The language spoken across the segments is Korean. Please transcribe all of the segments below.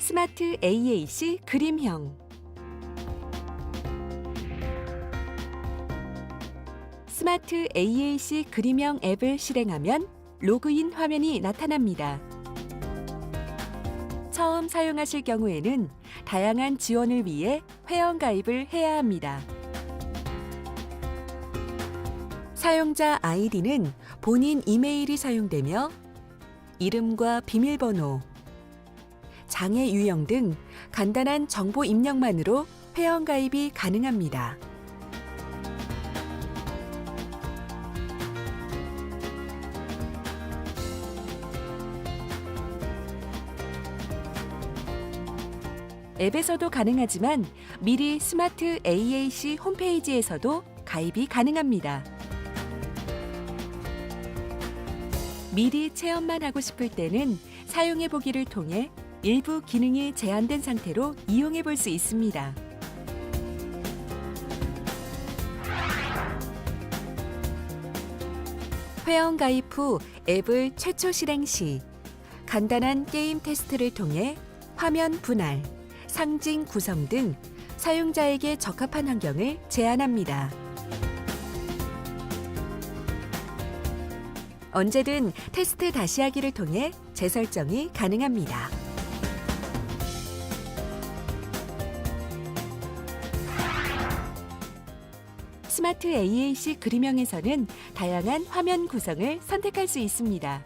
스마트 AAC 그림형. 스마트 AAC 그림형 앱을 실행하면 로그인 화면이 나타납니다. 처음 사용하실 경우에는 다양한 지원을 위해 회원가입을 해야 합니다. 사용자 아이디는 본인 이메일이 사용되며 이름과 비밀번호, 장애 유형 등 간단한 정보 입력만으로 회원가입이 가능합니다. 앱에서도 가능하지만 미리 스마트 AAC 홈페이지에서도 가입이 가능합니다. 미리 체험만 하고 싶을 때는 사용해보기를 통해 일부 기능이 제한된 상태로 이용해 볼 수 있습니다. 회원 가입 후 앱을 최초 실행 시 간단한 게임 테스트를 통해 화면 분할, 상징 구성 등 사용자에게 적합한 환경을 제안합니다. 언제든 테스트 다시 하기를 통해 재설정이 가능합니다. 스마트 AAC 그림형에서는 다양한 화면 구성을 선택할 수 있습니다.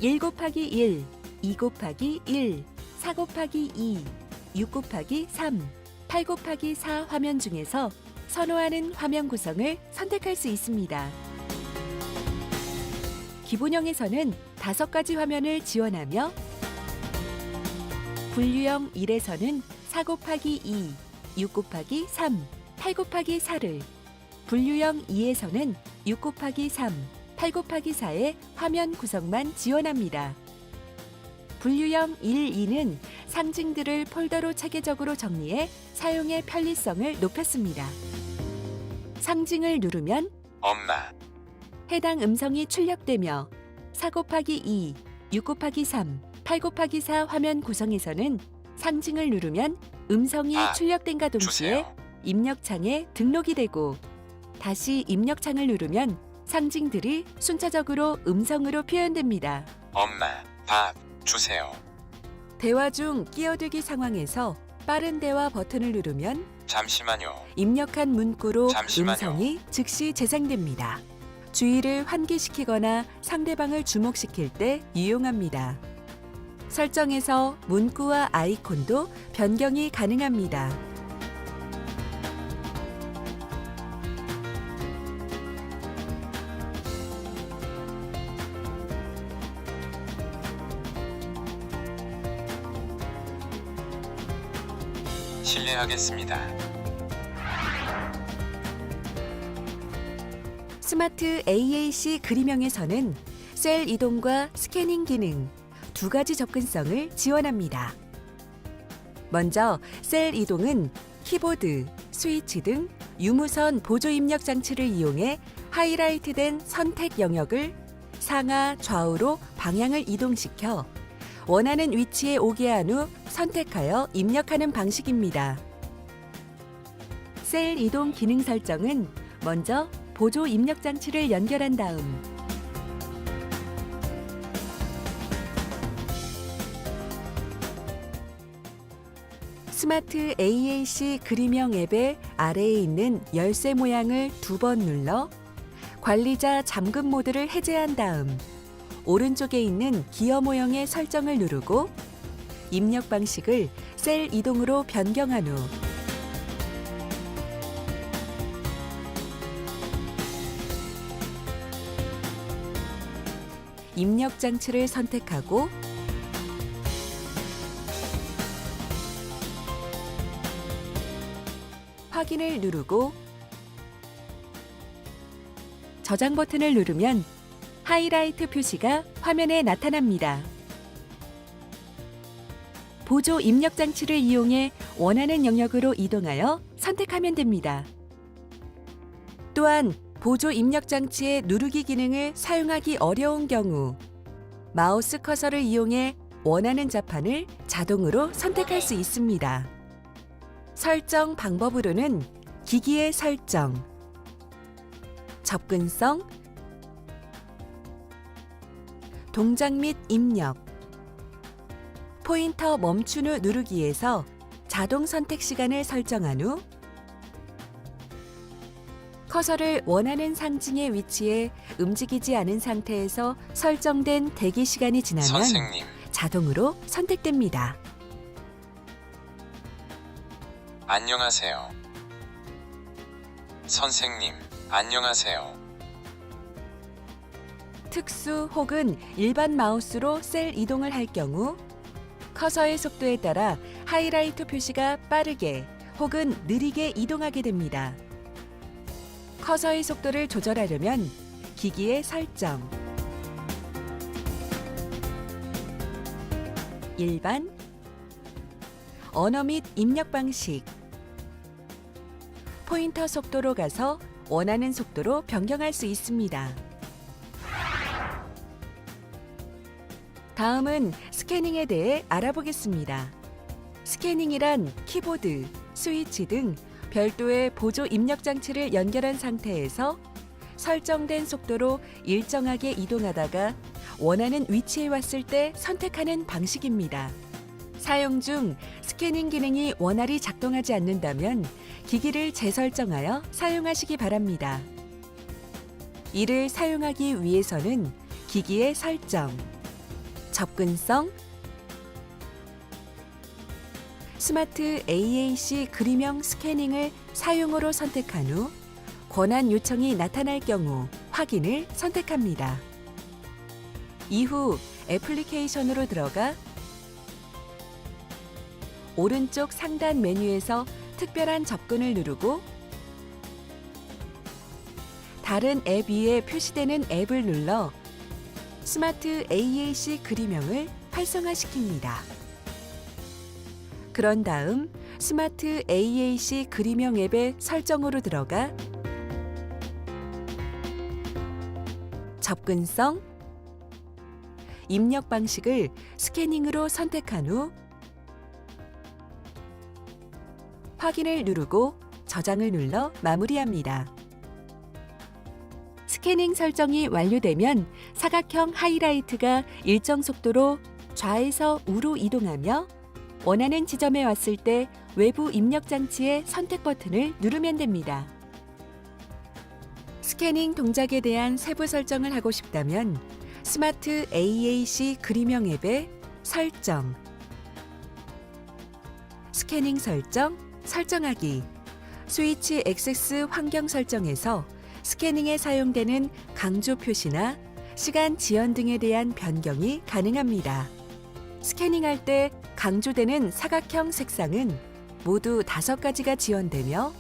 1곱하기1, 2곱하기1, 4곱하기2, 6곱하기3, 8곱하기4 화면 중에서 선호하는 화면 구성을 선택할 수 있습니다. 기본형에서는 5가지 화면을 지원하며 분류형 1에서는 4곱하기2, 6곱하기3, 8곱하기4를, 분류형 2에서는 6곱하기3, 8곱하기4의 화면 구성만 지원합니다. 분류형 1, 2는 상징들을 폴더로 체계적으로 정리해 사용의 편리성을 높였습니다. 상징을 누르면 엄마, 해당 음성이 출력되며 4 곱하기 2, 6 곱하기 3, 8 곱하기 4 화면 구성에서는 상징을 누르면 음성이 출력된과 동시에 주세요. 입력창에 등록이 되고 다시 입력창을 누르면 상징들이 순차적으로 음성으로 표현됩니다. 엄마, 밥 주세요. 대화 중 끼어들기 상황에서 빠른 대화 버튼을 누르면 잠시만요. 입력한 문구로 잠시만요. 음성이 즉시 재생됩니다. 주의를 환기시키거나 상대방을 주목시킬 때 유용합니다. 설정에서 문구와 아이콘도 변경이 가능합니다. 실례하겠습니다. 스마트 AAC 그림형에서는 셀 이동과 스캐닝 기능 2가지 접근성을 지원합니다. 먼저 셀 이동은 키보드, 스위치 등 유무선 보조 입력 장치를 이용해 하이라이트된 선택 영역을 상하 좌우로 방향을 이동시켜 원하는 위치에 오게 한 후 선택하여 입력하는 방식입니다. 셀 이동 기능 설정은 먼저 보조 입력 장치를 연결한 다음 스마트 AAC 그림형 앱의 아래에 있는 열쇠 모양을 2번 눌러 관리자 잠금 모드를 해제한 다음 오른쪽에 있는 기어 모형의 설정을 누르고 입력 방식을 셀 이동으로 변경한 후 입력 장치를 선택하고 확인을 누르고 저장 버튼을 누르면 하이라이트 표시가 화면에 나타납니다. 보조 입력 장치를 이용해 원하는 영역으로 이동하여 선택하면 됩니다. 또한 보조 입력 장치의 누르기 기능을 사용하기 어려운 경우 마우스 커서를 이용해 원하는 자판을 자동으로 선택할 수 있습니다. 설정 방법으로는 기기의 설정, 접근성, 동작 및 입력, 포인터 멈춘 후 누르기에서 자동 선택 시간을 설정한 후 커서를 원하는 상징의 위치에 움직이지 않은 상태에서 설정된 대기 시간이 지나면 선생님, 자동으로 선택됩니다. 안녕하세요. 선생님, 안녕하세요. 특수 혹은 일반 마우스로 셀 이동을 할 경우 커서의 속도에 따라 하이라이트 표시가 빠르게 혹은 느리게 이동하게 됩니다. 커서의 속도를 조절하려면 기기의 설정, 일반, 언어 및 입력 방식, 포인터 속도로 가서 원하는 속도로 변경할 수 있습니다. 다음은 스캐닝에 대해 알아보겠습니다. 스캐닝이란 키보드, 스위치 등 별도의 보조 입력 장치를 연결한 상태에서 설정된 속도로 일정하게 이동하다가 원하는 위치에 왔을 때 선택하는 방식입니다. 사용 중 스캐닝 기능이 원활히 작동하지 않는다면 기기를 재설정하여 사용하시기 바랍니다. 이를 사용하기 위해서는 기기의 설정, 접근성, 스마트 AAC 그림형 스캐닝을 사용으로 선택한 후 권한 요청이 나타날 경우 확인을 선택합니다. 이후 애플리케이션으로 들어가 오른쪽 상단 메뉴에서 특별한 접근을 누르고 다른 앱 위에 표시되는 앱을 눌러 스마트 AAC 그림형을 활성화시킵니다. 그런 다음 스마트 AAC 그림형 앱의 설정으로 들어가 접근성, 입력 방식을 스캐닝으로 선택한 후 확인을 누르고 저장을 눌러 마무리합니다. 스캐닝 설정이 완료되면 사각형 하이라이트가 일정 속도로 좌에서 우로 이동하며 원하는 지점에 왔을 때 외부 입력 장치의 선택 버튼을 누르면 됩니다. 스캐닝 동작에 대한 세부 설정을 하고 싶다면 스마트 AAC 그림형 앱의 설정, 스캐닝 설정, 설정하기, 스위치 액세스 환경 설정에서 스캐닝에 사용되는 강조 표시나 시간 지연 등에 대한 변경이 가능합니다. 스캐닝할 때 강조되는 사각형 색상은 모두 5가지가 지원되며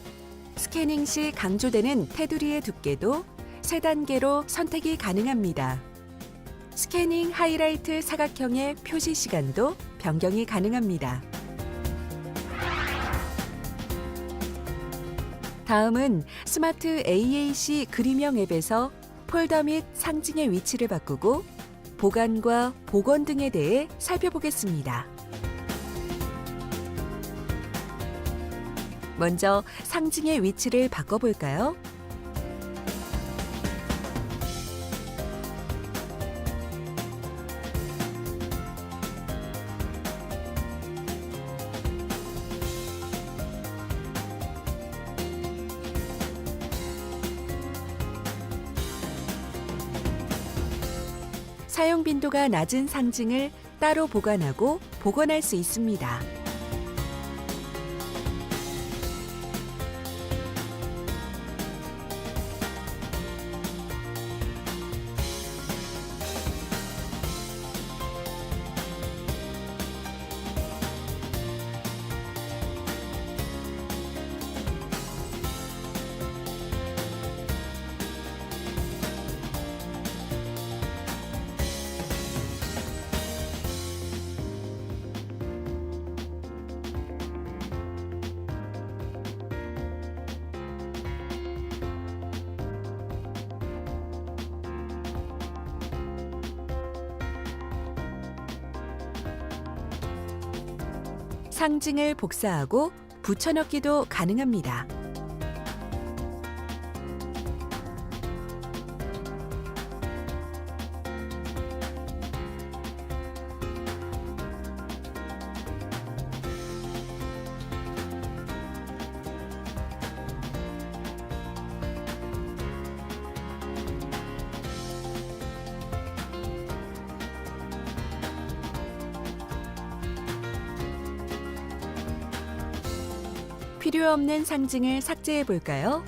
스캐닝 시 강조되는 테두리의 두께도 3단계로 선택이 가능합니다. 스캐닝 하이라이트 사각형의 표시 시간도 변경이 가능합니다. 다음은 스마트 AAC 그림형 앱에서 폴더 및 상징의 위치를 바꾸고 보관과 복원 등에 대해 살펴보겠습니다. 먼저 상징의 위치를 바꿔볼까요? 사용 빈도가 낮은 상징을 따로 보관하고 복원할 수 있습니다. 상징을 복사하고 붙여넣기도 가능합니다. 필요 없는 상징을 삭제해 볼까요?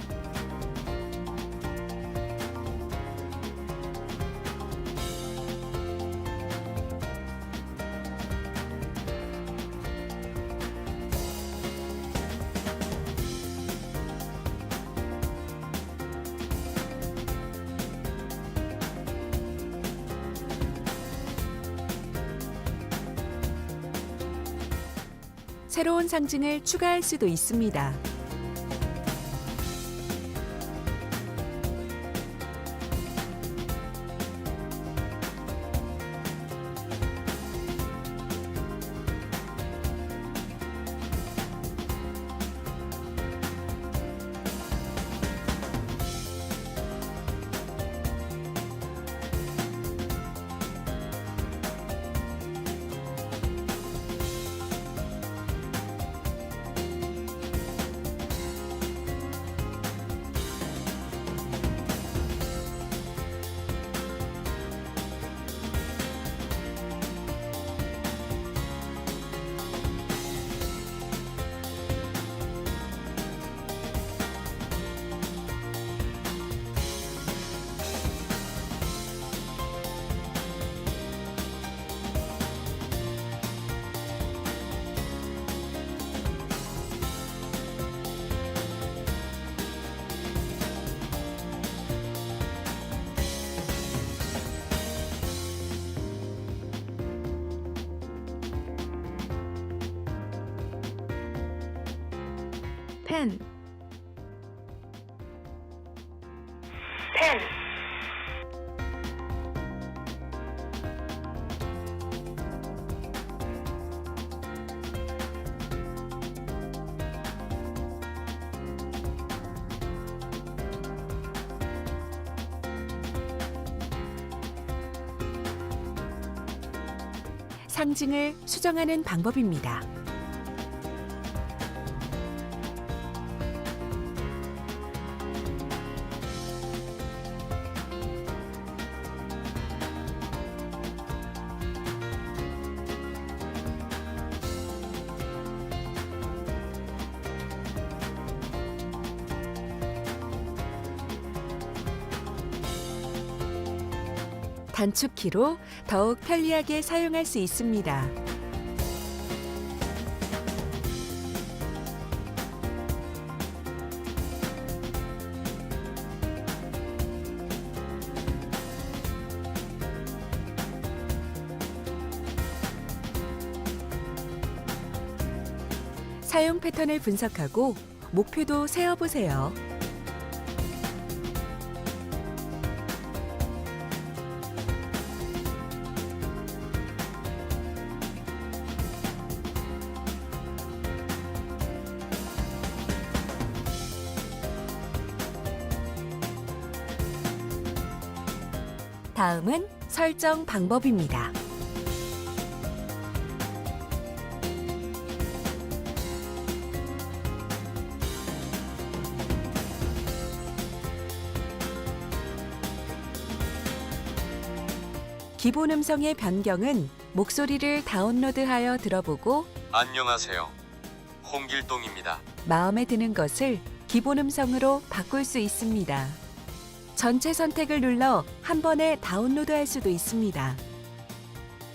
새로운 상징을 추가할 수도 있습니다. 펜, 상징을 수정하는 방법입니다. 단축키로 더욱 편리하게 사용할 수 있습니다. 사용 패턴을 분석하고 목표도 세워보세요. 다음은 설정 방법입니다. 기본 음성의 변경은 목소리를 다운로드하여 들어보고 안녕하세요. 홍길동입니다. 마음에 드는 것을 기본 음성으로 바꿀 수 있습니다. 전체 선택을 눌러 한 번에 다운로드할 수도 있습니다.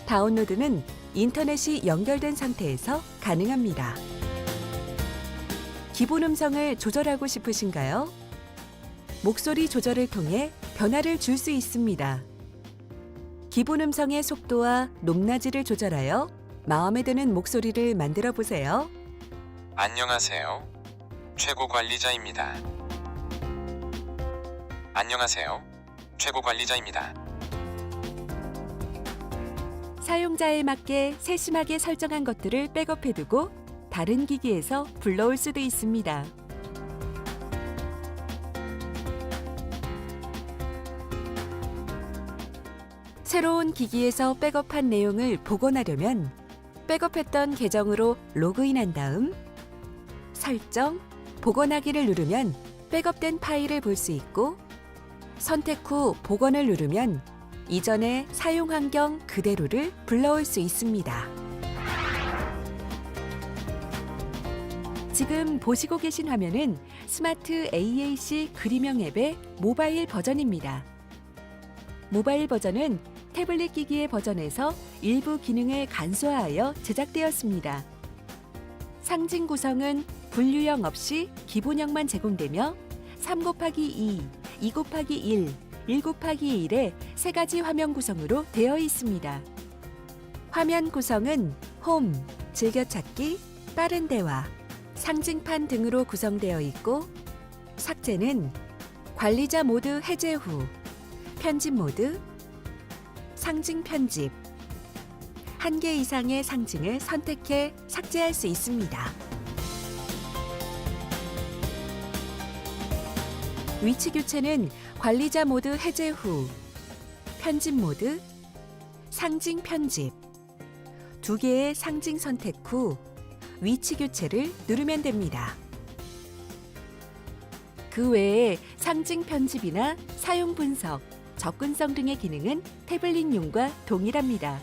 다운로드는 인터넷이 연결된 상태에서 가능합니다. 기본 음성을 조절하고 싶으신가요? 목소리 조절을 통해 변화를 줄 수 있습니다. 기본 음성의 속도와 높낮이를 조절하여 마음에 드는 목소리를 만들어 보세요. 안녕하세요. 최고 관리자입니다. 안녕하세요. 최고 관리자입니다. 사용자에 맞게 세심하게 설정한 것들을 백업해두고 다른 기기에서 불러올 수도 있습니다. 새로운 기기에서 백업한 내용을 복원하려면 백업했던 계정으로 로그인한 다음 설정, 복원하기를 누르면 백업된 파일을 볼 수 있고 선택 후 복원을 누르면 이전의 사용 환경 그대로를 불러올 수 있습니다. 지금 보시고 계신 화면은 스마트 AAC 그림형 앱의 모바일 버전입니다. 모바일 버전은 태블릿 기기의 버전에서 일부 기능을 간소화하여 제작되었습니다. 상징 구성은 분류형 없이 기본형만 제공되며 3곱하기2, 2곱하기1, 1곱하기1의 세 가지 화면 구성으로 되어 있습니다. 화면 구성은 홈, 즐겨찾기, 빠른 대화, 상징판 등으로 구성되어 있고 삭제는 관리자 모드 해제 후, 편집 모드, 상징 편집, 1개 이상의 상징을 선택해 삭제할 수 있습니다. 위치 교체는 관리자 모드 해제 후, 편집 모드, 상징 편집, 2개의 상징 선택 후 위치 교체를 누르면 됩니다. 그 외에 상징 편집이나 사용 분석, 접근성 등의 기능은 태블릿용과 동일합니다.